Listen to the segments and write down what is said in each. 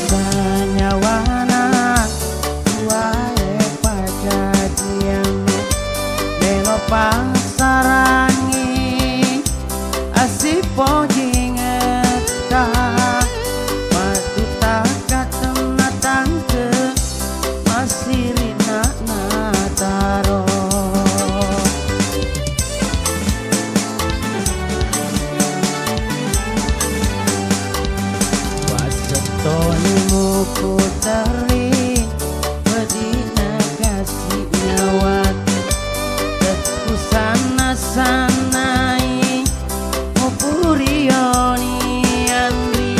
sanyawana wae pajadianmu belo pasarangi asipo jingeta mati takat natangke masirina nataro wasetomu puteri bedina kasih nyawat tetku sana-sanai mupurioni andri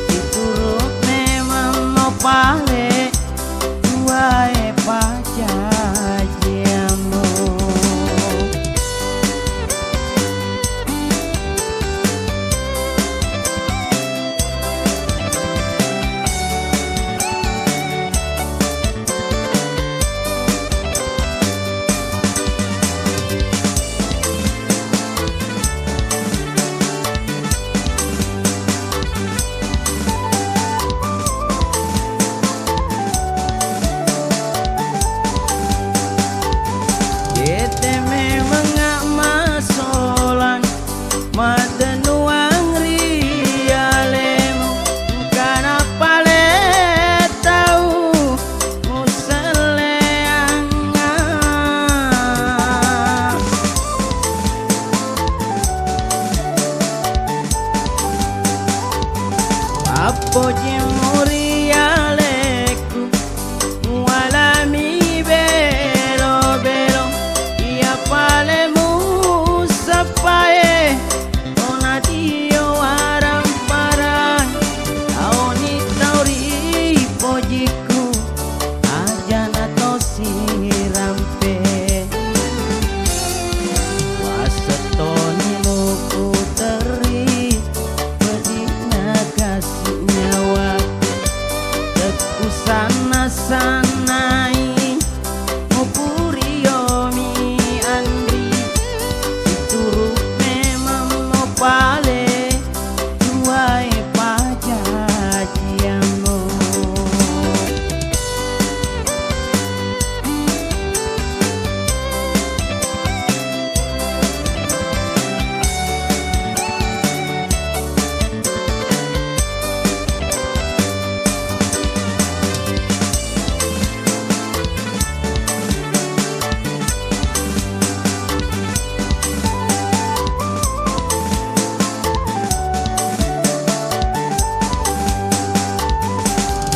diturut memang mau pale duae pajajiamu Ete memang gak masolan madenuang rialemu karena pale tahu museleanga apo jemuri aleku walami bero-bero pale musapae onadio aram parang taoni tauri pojiku ajana tosi rampe wasetoni muku teri bedina kasih nyawa teku sana-sanai mupuriomi pale duae pajajiamu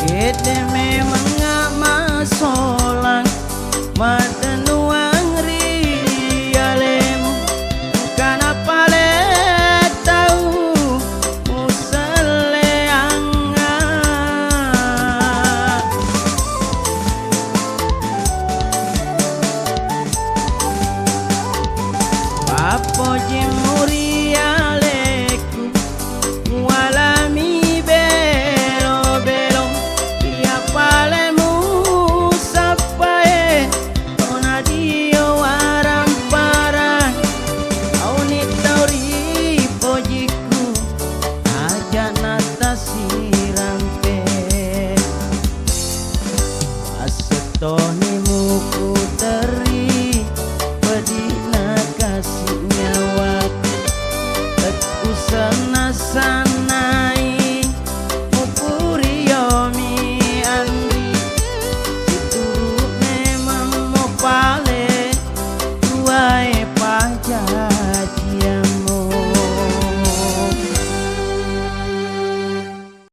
Ete